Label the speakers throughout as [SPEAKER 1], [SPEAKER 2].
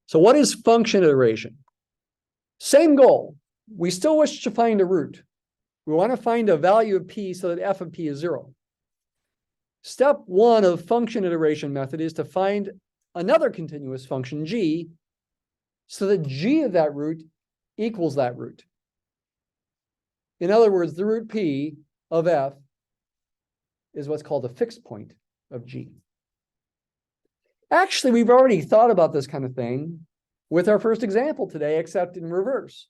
[SPEAKER 1] So what is function iteration? Same goal. We still wish to find a root. We want to find a value of p so that f of p is 0. Step 1 of function iteration method is to find another continuous function g so that g of that root equals that root. In other words, the root p of f is what's called a fixed point of g. Actually, we've already thought about this kind of thing with our first example today, except in reverse.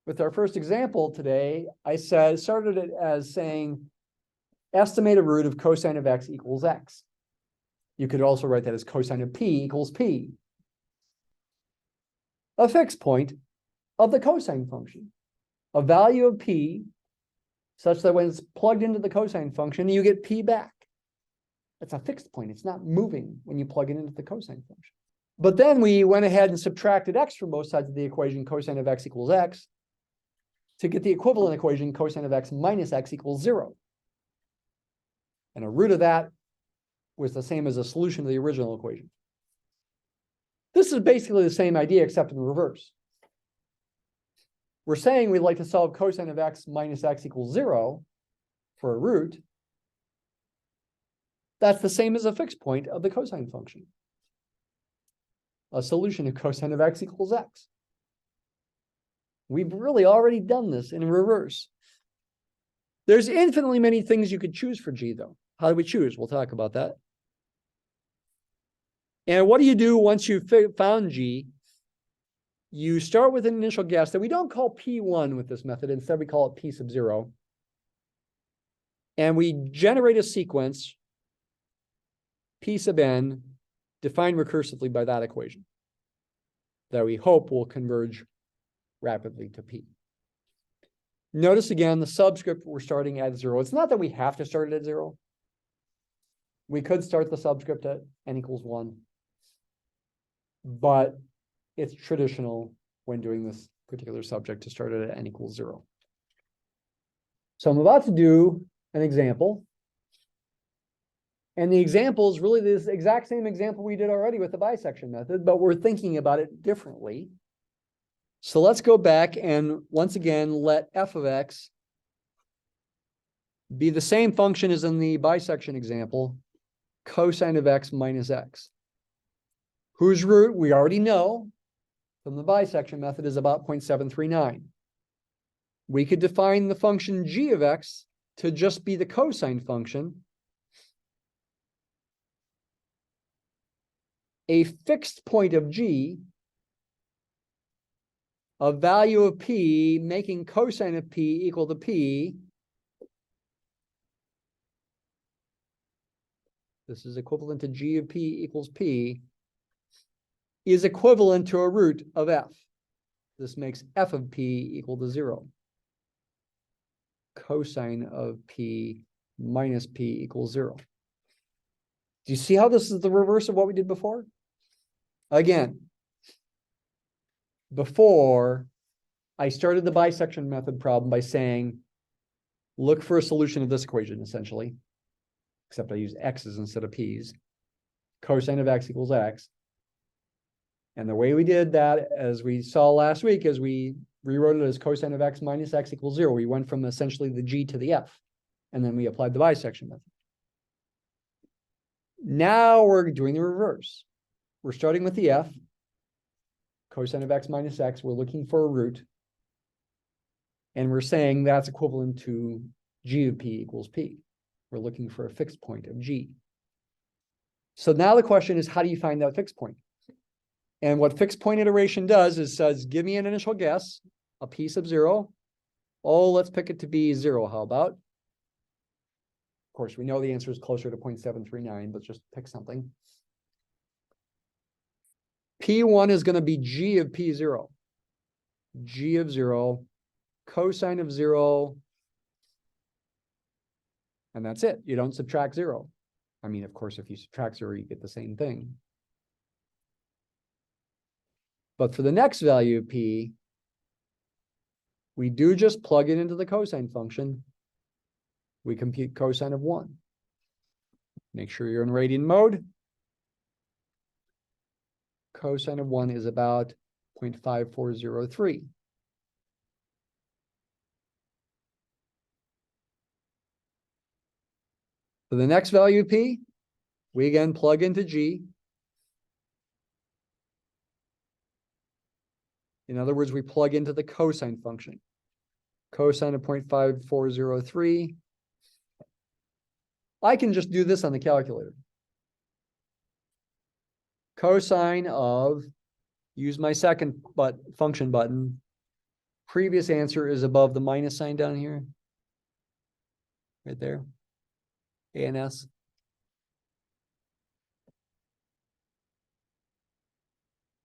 [SPEAKER 1] With our first example today, I started it as saying, estimate a root of cosine of x equals x. You could also write that as cosine of p equals p. A fixed point of the cosine function. A value of p such that when it's plugged into the cosine function, you get p back. It's a fixed point. It's not moving when you plug it into the cosine function. But then we went ahead and subtracted x from both sides of the equation, cosine of x equals x, to get the equivalent equation, cosine of x minus x equals 0. And a root of that was the same as a solution to the original equation. This is basically the same idea, except in reverse. We're saying we'd like to solve cosine of x minus x equals 0 for a root. That's the same as a fixed point of the cosine function. A solution of cosine of x equals x. We've really already done this in reverse. There's infinitely many things you could choose for g, though. How do we choose? We'll talk about that. And what do you do once you've found g? You start with an initial guess that we don't call P1 with this method. Instead, we call it P sub 0. And we generate a sequence, P sub n, defined recursively by that equation, that we hope will converge rapidly to P. Notice again, the subscript, we're starting at 0. It's not that we have to start it at 0. We could start the subscript at n equals 1. But it's traditional when doing this particular subject to start it at n equals 0. So I'm about to do an example. And the example is really this exact same example we did already with the bisection method, but we're thinking about it differently. So let's go back and once again let f of x be the same function as in the bisection example, cosine of x minus x, whose root we already know from the bisection method is about 0.739. We could define the function g of x to just be the cosine function, a fixed point of g, a value of p, making cosine of p equal to p. This is equivalent to g of p equals p, is equivalent to a root of f. This makes f of p equal to 0. Cosine of p minus p equals 0. Do you see how this is the reverse of what we did before? Again, before I started the bisection method problem by saying, look for a solution of this equation, essentially, except I use x's instead of p's. Cosine of x equals x. And the way we did that, as we saw last week, is we rewrote it as cosine of x minus x equals 0. We went from essentially the g to the f, and then we applied the bisection method. Now we're doing the reverse. We're starting with the f, cosine of x minus x. We're looking for a root, and we're saying that's equivalent to g of p equals p. We're looking for a fixed point of g. So now the question is, how do you find that fixed point? And what fixed point iteration does is says, give me an initial guess, a p sub 0. Oh, let's pick it to be 0. How about? Of course, we know the answer is closer to 0.739, but just pick something. P1 is going to be g of p0. G of 0, cosine of 0, and that's it. You don't subtract 0. I mean, of course, if you subtract 0, you get the same thing. But for the next value of p, we do just plug it into the cosine function. We compute cosine of 1. Make sure you're in radian mode. Cosine of 1 is about 0.5403. For the next value of P, we again plug into G. In other words, we plug into the cosine function. Cosine of 0.5403. I can just do this on the calculator. Cosine of, use my second function button. Previous answer is above the minus sign down here. Right there. ANS.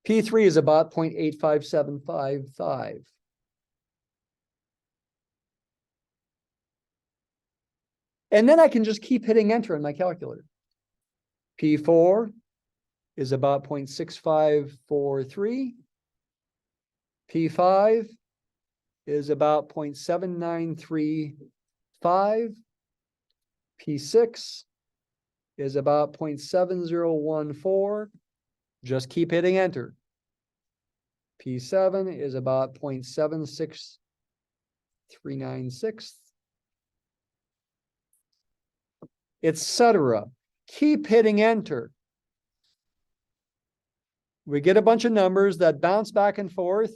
[SPEAKER 1] P3 is about 0.85755. And then I can just keep hitting enter on my calculator. P4 is about 0.6543. P5 is about 0.7935. P6 is about 0.7014. Just keep hitting enter. P7 is about 0.76396. Etc. Keep hitting enter. We get a bunch of numbers that bounce back and forth,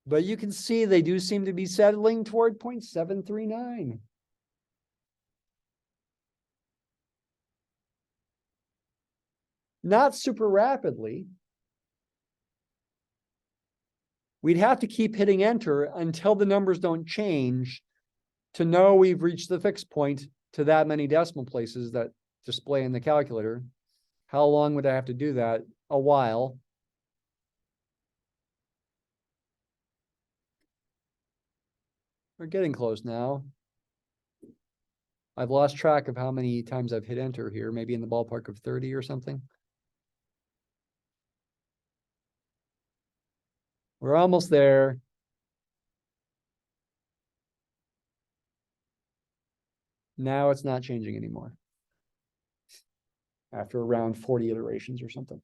[SPEAKER 1] but you can see they do seem to be settling toward 0.739. Not super rapidly. We'd have to keep hitting enter until the numbers don't change to know we've reached the fixed point to that many decimal places that display in the calculator. How long would I have to do that? A while. We're getting close now. I've lost track of how many times I've hit enter here, maybe in the ballpark of 30 or something. We're almost there. Now it's not changing anymore. After around 40 iterations or something.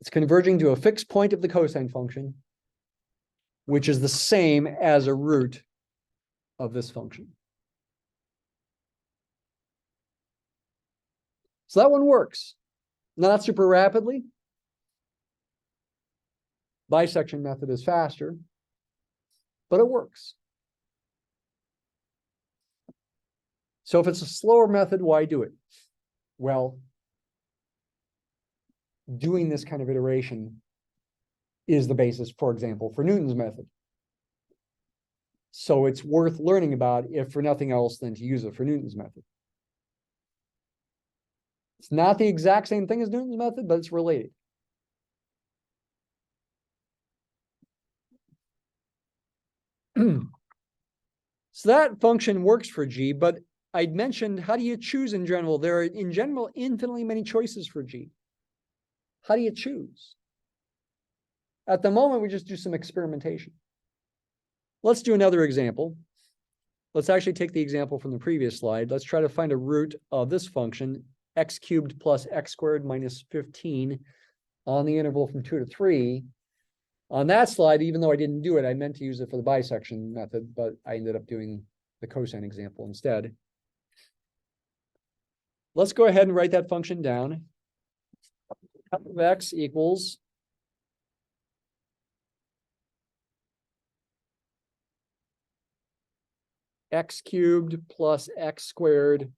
[SPEAKER 1] It's converging to a fixed point of the cosine function, which is the same as a root of this function. So that one works. Not super rapidly. Bisection method is faster, but it works. So if it's a slower method, why do it? Well, doing this kind of iteration is the basis, for example, for Newton's method. So it's worth learning about, if for nothing else than to use it for Newton's method. It's not the exact same thing as Newton's method, but it's related. So that function works for G, but I'd mentioned, how do you choose in general? There are, in general, infinitely many choices for G. How do you choose? At the moment, we just do some experimentation. Let's do another example. Let's actually take the example from the previous slide. Let's try to find a root of this function, x cubed plus x squared minus 15, on the interval from 2 to 3. On that slide, even though I didn't do it, I meant to use it for the bisection method, but I ended up doing the cosine example instead. Let's go ahead and write that function down. F of x equals x cubed plus x squared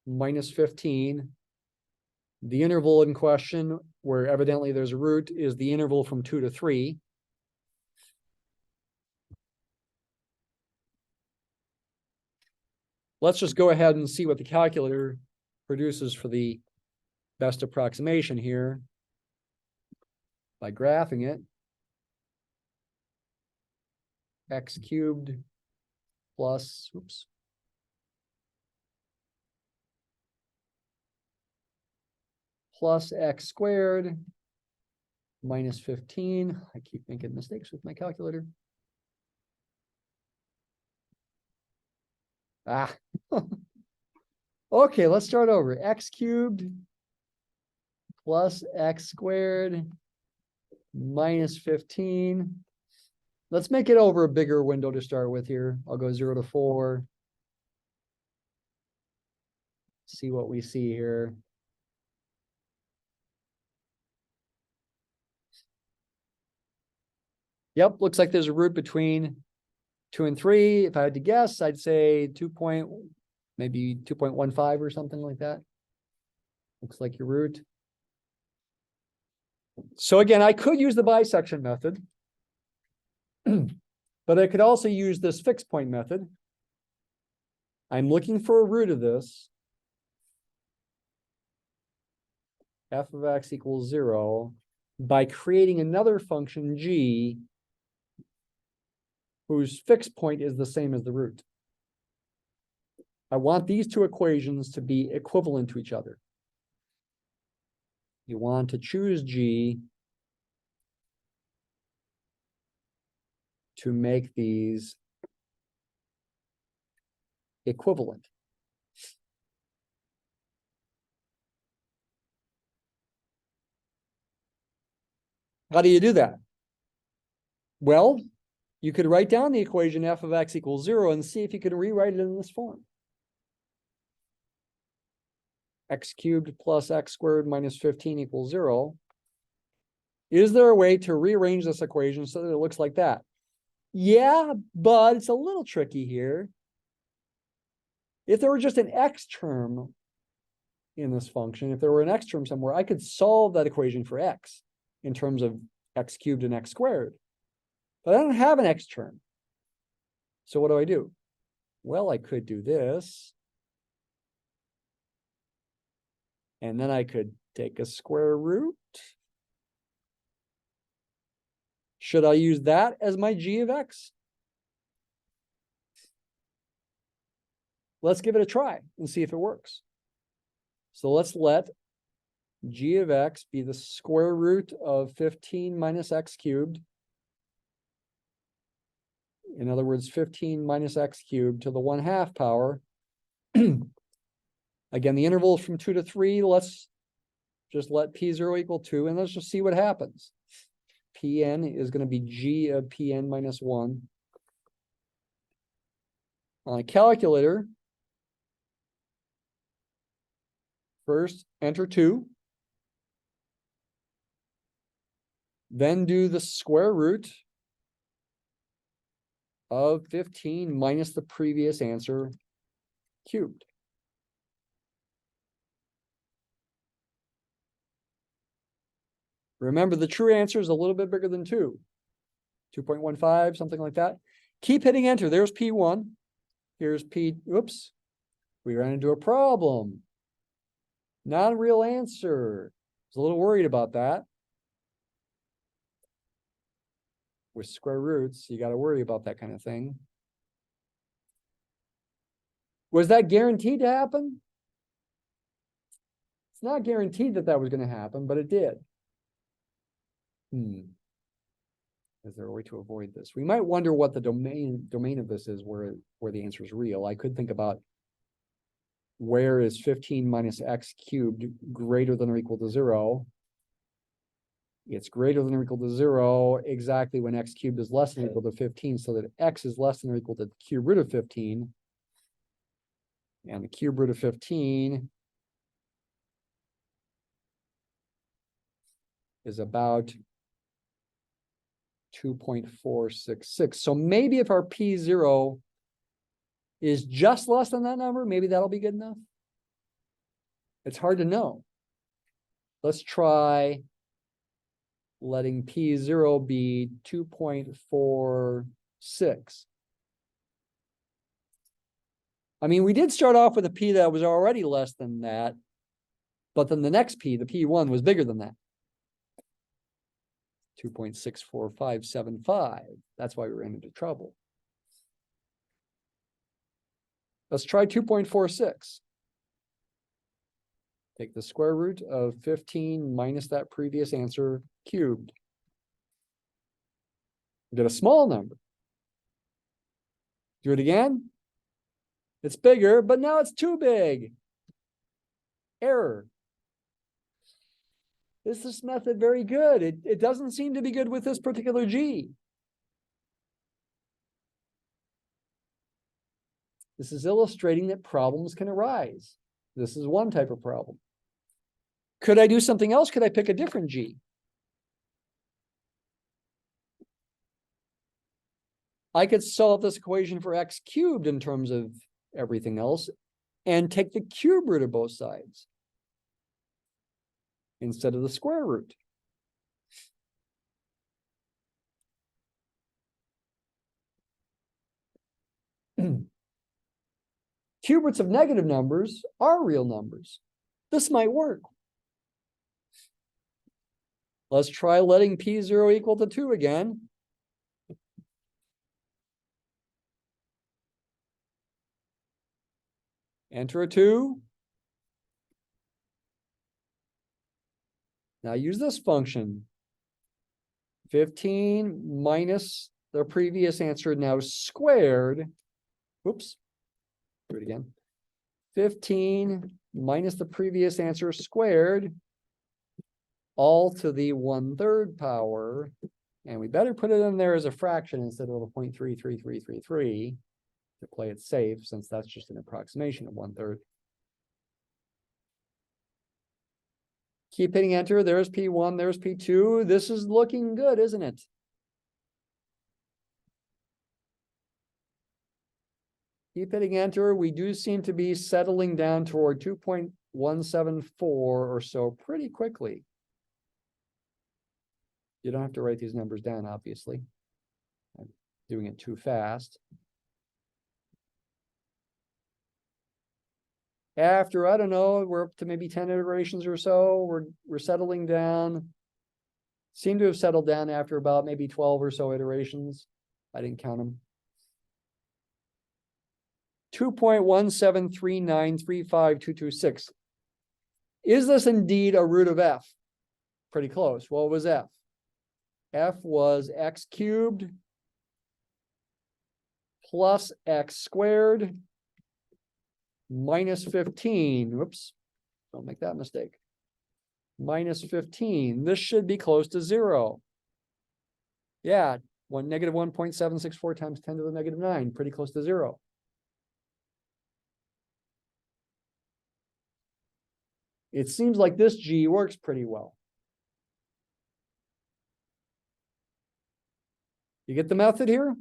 [SPEAKER 1] minus 15. The interval in question, where evidently there's a root, is the interval from 2 to 3. Let's just go ahead and see what the calculator produces for the best approximation here by graphing it. X cubed plus, plus x squared minus 15. I keep making mistakes with my calculator. Okay, let's start over. X cubed plus x squared minus 15. Let's make it over a bigger window to start with here. I'll go 0 to 4. See what we see here. Yep, looks like there's a root between 2 and 3. If I had to guess, I'd say maybe 2.15 or something like that. Looks like your root. So again, I could use the bisection method, but I could also use this fixed point method. I'm looking for a root of this. F of x equals 0 by creating another function g whose fixed point is the same as the root. I want these two equations to be equivalent to each other. You want to choose g to make these equivalent. How do you do that? Well, you could write down the equation f of x equals 0 and see if you can rewrite it in this form. X cubed plus x squared minus 15 equals 0. Is there a way to rearrange this equation so that it looks like that? Yeah, but it's a little tricky here. If there were just an x term in this function, if there were an x term somewhere, I could solve that equation for x in terms of x cubed and x squared. But I don't have an x term. So what do? Well, I could do this. And then I could take a square root. Should I use that as my g of x? Let's give it a try and see if it works. So let's let g of x be the square root of 15 minus x cubed. In other words, 15 minus x cubed to the 1/2 power. Again, the interval is from 2 to 3. Let's just let p0 equal 2, and let's just see what happens. Pn is going to be g of Pn minus 1. On a calculator, first enter 2. Then do the square root of 15 minus the previous answer cubed. Remember, the true answer is a little bit bigger than 2. 2.15, something like that. Keep hitting enter. There's P1. Here's P, oops. We ran into a problem. Not a real answer. I was a little worried about that. With square roots, you got to worry about that kind of thing. Was that guaranteed to happen? It's not guaranteed that that was going to happen, but it did. Is there a way to avoid this? We might wonder what the domain of this is where the answer is real. I could think about where is 15 minus x cubed greater than or equal to 0. It's greater than or equal to 0 exactly when x cubed is less than or equal to 15, so that x is less than or equal to the cube root of 15. And the cube root of 15 is about 2.466. So maybe if our P0 is just less than that number, maybe that'll be good enough. It's hard to know. Let's try letting P0 be 2.46. I mean, we did start off with a P that was already less than that, but then the next P, the P1, was bigger than that. 2.64575. That's why we ran into trouble. Let's try 2.46. Take the square root of 15 minus that previous answer cubed. Get a small number. Do it again. It's bigger, but now it's too big. Error. Is this method very good? It doesn't seem to be good with this particular G. This is illustrating that problems can arise. This is one type of problem. Could I do something else? Could I pick a different G? I could solve this equation for x cubed in terms of everything else and take the cube root of both sides instead of the square root. Cube roots of negative numbers are real numbers. This might work. Let's try letting P0 equal to 2 again. Enter a 2. Now use this function. 15 minus the previous answer now squared. Whoops. Do it again. 15 minus the previous answer squared, all to the 1/3 power. And we better put it in there as a fraction instead of a 0.33333 to play it safe, since that's just an approximation of 1/3. Keep hitting enter. There's P1, there's P2. This is looking good, isn't it? Keep hitting enter. We do seem to be settling down toward 2.174 or so pretty quickly. You don't have to write these numbers down, obviously. I'm doing it too fast. After, I don't know, we're up to maybe 10 iterations or so. We're settling down. Seem to have settled down after about maybe 12 or so iterations. I didn't count them. 2.173935226. Is this indeed a root of f? Pretty close. What was f? F was x cubed plus x squared minus 15. Whoops, don't make that mistake. Minus 15. This should be close to 0. Yeah, negative 1.764 times 10 to the negative 9, pretty close to 0. It seems like this G works pretty well. You get the method here?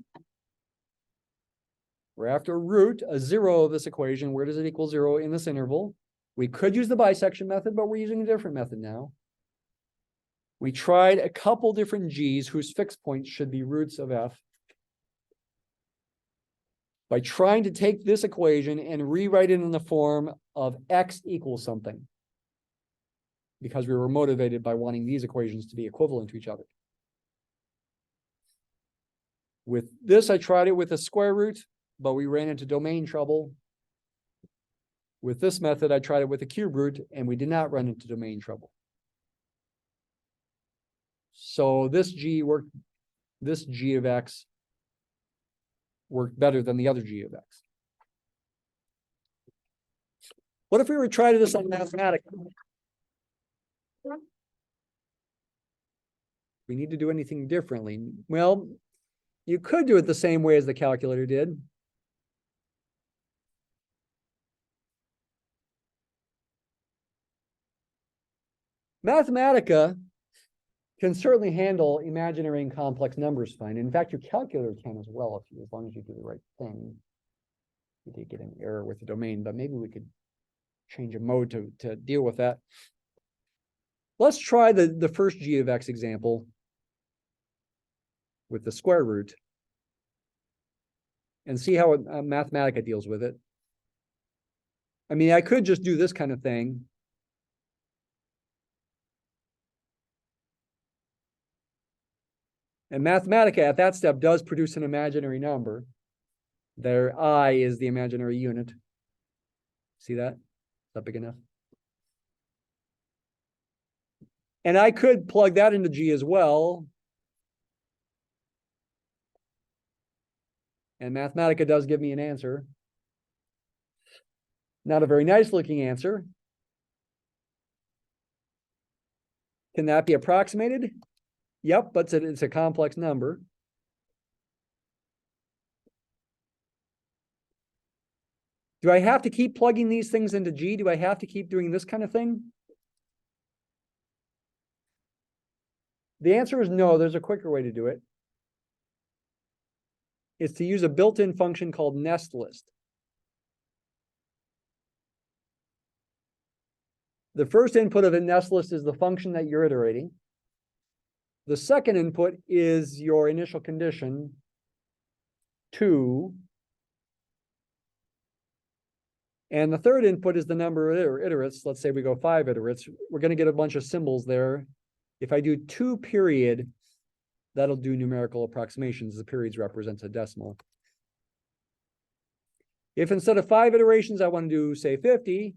[SPEAKER 1] We're after a root, a 0 of this equation. Where does it equal 0 in this interval? We could use the bisection method, but we're using a different method now. We tried a couple different G's whose fixed points should be roots of f. By trying to take this equation and rewrite it in the form of x equals something, because we were motivated by wanting these equations to be equivalent to each other. With this, I tried it with a square root, but we ran into domain trouble. With this method, I tried it with a cube root, and we did not run into domain trouble. So this G worked, this G of x worked better than the other G of x. What if we were trying this on Mathematica? We need to do anything differently. Well, you could do it the same way as the calculator did. Mathematica can certainly handle imaginary and complex numbers fine. In fact, your calculator can as well, as long as you do the right thing. You did get an error with the domain, but maybe we could change a mode to deal with that. Let's try the first G of x example with the square root and see how Mathematica deals with it. I mean, I could just do this kind of thing. And Mathematica at that step does produce an imaginary number. There, I is the imaginary unit. See that? Is that big enough? And I could plug that into G as well. And Mathematica does give me an answer. Not a very nice looking answer. Can that be approximated? Yep, but it's a complex number. Do I have to keep plugging these things into G? Do I have to keep doing this kind of thing? The answer is no. There's a quicker way to do it. It's to use a built-in function called nest list. The first input of a nest list is the function that you're iterating. The second input is your initial condition, 2. And the third input is the number of iterates. Let's say we go 5 iterates. We're going to get a bunch of symbols there. If I do 2 period, that'll do numerical approximations. The periods represents a decimal. If instead of 5 iterations, I want to do, say, 50,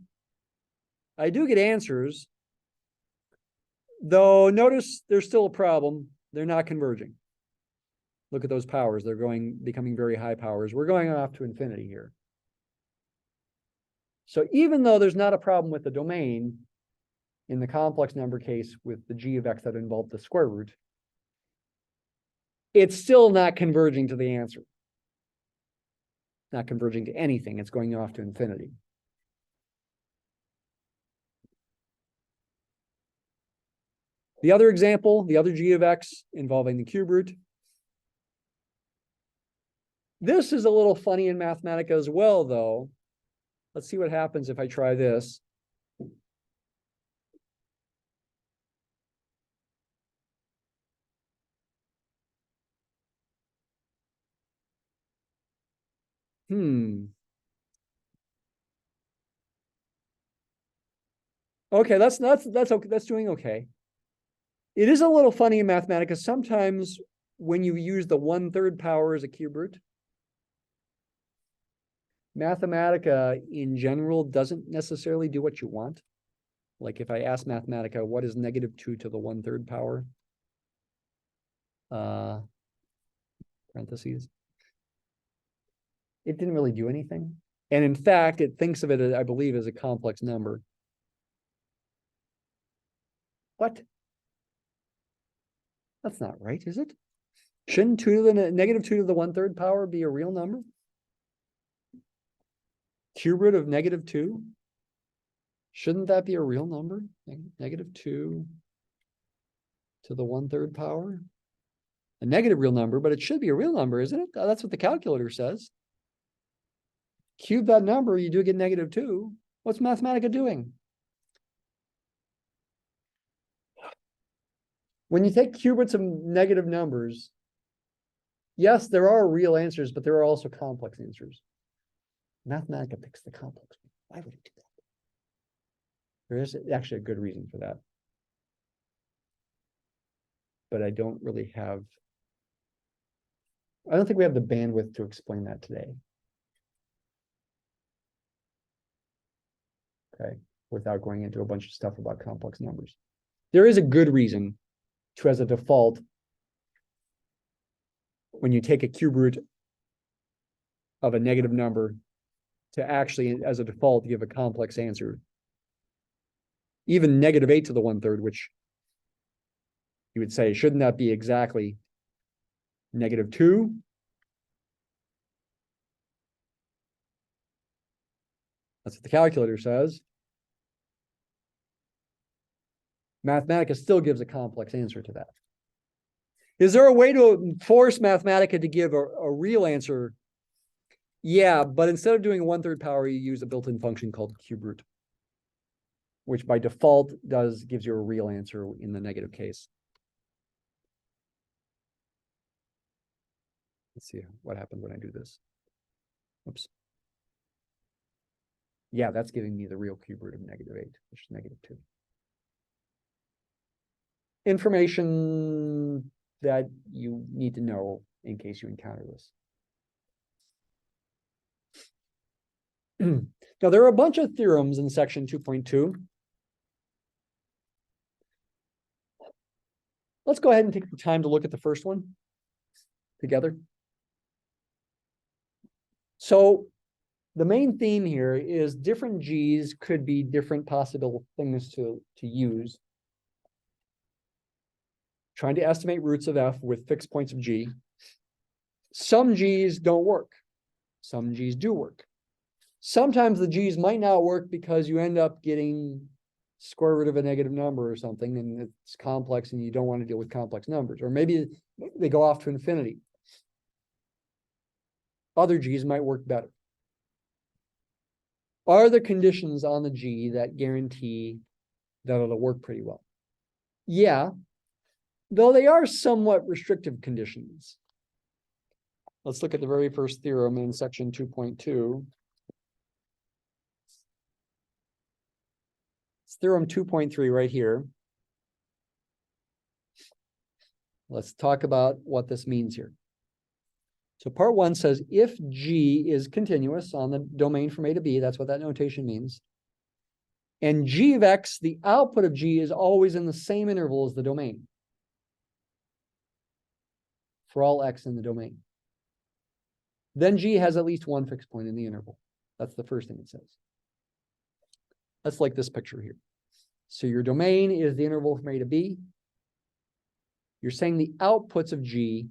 [SPEAKER 1] I do get answers. Though notice there's still a problem. They're not converging. Look at those powers. They're becoming very high powers. We're going off to infinity here. So even though there's not a problem with the domain, in the complex number case with the g of x that involved the square root, it's still not converging to the answer. Not converging to anything. It's going off to infinity. The other example, the other g of x involving the cube root. This is a little funny in Mathematica as well, though. Let's see what happens if I try this. Okay, that's okay. That's doing okay. It is a little funny in Mathematica. Sometimes when you use the 1/3 power as a cube root, Mathematica in general doesn't necessarily do what you want. Like if I ask Mathematica, what is -2 to the 1/3 power? Parentheses. It didn't really do anything. And in fact, it thinks of it, I believe, as a complex number. What? That's not right, is it? Shouldn't -2 to the 1/3 power be a real number? Cube root of -2? Shouldn't that be a real number? -2 to the 1/3 power? A negative real number, but it should be a real number, isn't it? That's what the calculator says. Cube that number, you do get -2. What's Mathematica doing? When you take cube roots of negative numbers, yes, there are real answers, but there are also complex answers. Mathematica picks the complex. Why would it do that? There is actually a good reason for that. But I don't think we have the bandwidth to explain that today. Okay, without going into a bunch of stuff about complex numbers. There is a good reason to, as a default, when you take a cube root of a negative number, to actually, as a default, give a complex answer. Even -8 to the 1/3, which you would say, shouldn't that be exactly -2? That's what the calculator says. Mathematica still gives a complex answer to that. Is there a way to force Mathematica to give a real answer? Yeah, but instead of doing a 1/3 power, you use a built-in function called cube root, which by default gives you a real answer in the negative case. Let's see what happens when I do this. Oops. Yeah, that's giving me the real cube root of -8, which is -2. Information that you need to know in case you encounter this. Now, there are a bunch of theorems in section 2.2. Let's go ahead and take the time to look at the first one together. So the main theme here is different G's could be different possible things to use. trying to estimate roots of f with fixed points of g. Some g's don't work. Some g's do work. Sometimes the g's might not work because you end up getting square root of a negative number or something, and it's complex and you don't want to deal with complex numbers. Or maybe they go off to infinity. Other g's might work better. Are there conditions on the g that guarantee that it'll work pretty well? Yeah, though they are somewhat restrictive conditions. Let's look at the very first theorem in section 2.2. It's theorem 2.3 right here. Let's talk about what this means here. So part one says if G is continuous on the domain from A to B, that's what that notation means. And G of X, the output of G, is always in the same interval as the domain for all X in the domain. Then G has at least one fixed point in the interval. That's the first thing it says. That's like this picture here. So your domain is the interval from A to B. You're saying the outputs of G,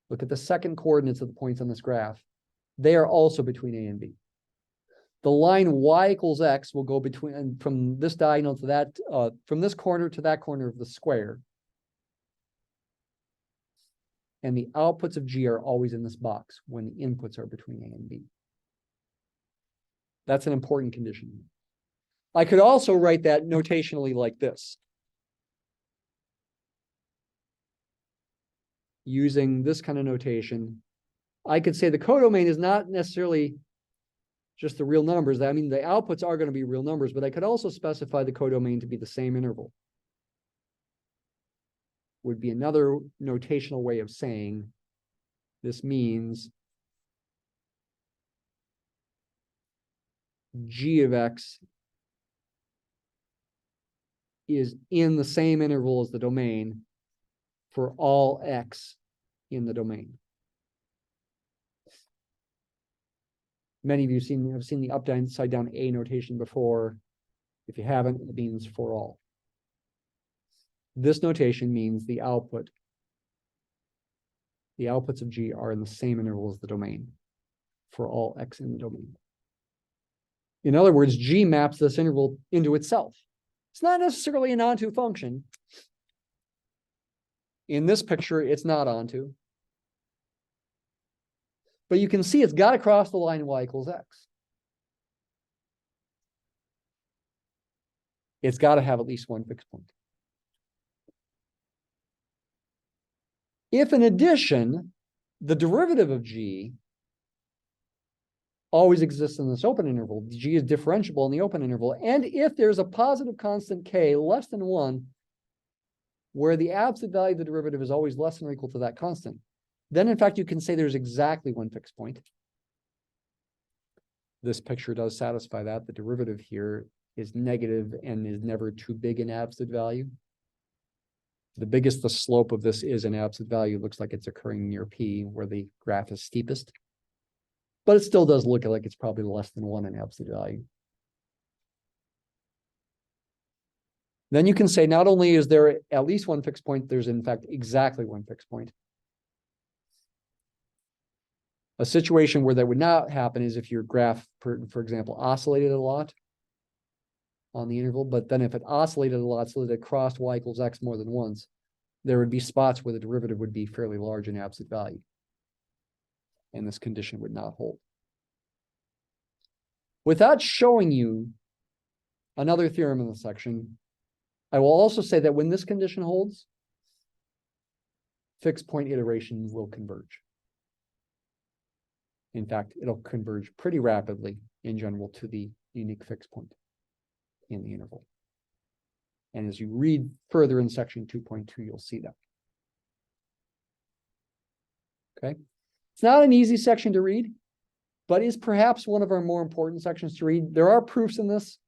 [SPEAKER 1] look at the second coordinates of the points on this graph. They are also between A and B. The line y equals x will go between, from this diagonal to that, from this corner to that corner of the square. And the outputs of G are always in this box when the inputs are between A and B. That's an important condition. I could also write that notationally like this. Using this kind of notation, I could say the codomain is not necessarily just the real numbers. I mean, the outputs are going to be real numbers, but I could also specify the codomain to be the same interval. Would be another notational way of saying this means G of X is in the same interval as the domain for all X in the domain. Many of you have seen the upside down A notation before. If you haven't, it means for all. This notation means the outputs of G are in the same interval as the domain for all X in the domain. In other words, G maps this interval into itself. It's not necessarily an onto function. In this picture, it's not onto. But you can see it's got to cross the line y equals x. It's got to have at least one fixed point. If in addition, the derivative of G always exists in this open interval, G is differentiable in the open interval, and if there's a positive constant K less than 1, where the absolute value of the derivative is always less than or equal to that constant, then in fact you can say there's exactly one fixed point. This picture does satisfy that. The derivative here is negative and is never too big an absolute value. The biggest the slope of this is in absolute value, looks like it's occurring near P, where the graph is steepest. But it still does look like it's probably less than 1 in absolute value. Then you can say not only is there at least one fixed point, there's in fact exactly one fixed point. A situation where that would not happen is if your graph, for example, oscillated a lot on the interval, but then if it oscillated a lot so that it crossed y equals x more than once, there would be spots where the derivative would be fairly large in absolute value. And this condition would not hold. Without showing you another theorem in the section, I will also say that when this condition holds, fixed point iterations will converge. In fact, it'll converge pretty rapidly in general to the unique fixed point in the interval. And as you read further in section 2.2, you'll see that. Okay. It's not an easy section to read, but is perhaps one of our more important sections to read. There are proofs in this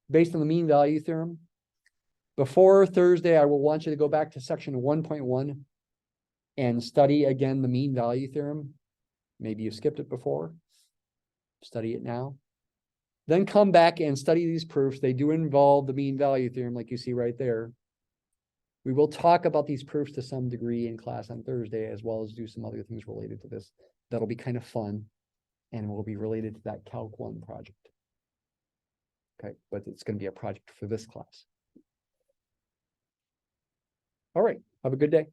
[SPEAKER 1] based on the mean value theorem. Before Thursday, I will want you to go back to section 1.1 and study again the mean value theorem. Maybe you skipped it before. Study it now. Then come back and study these proofs. They do involve the mean value theorem, like you see right there. We will talk about these proofs to some degree in class on Thursday, as well as do some other things related to this. That'll be kind of fun and will be related to that Calc 1 project. Okay, but it's going to be a project for this class. All right, have a good day.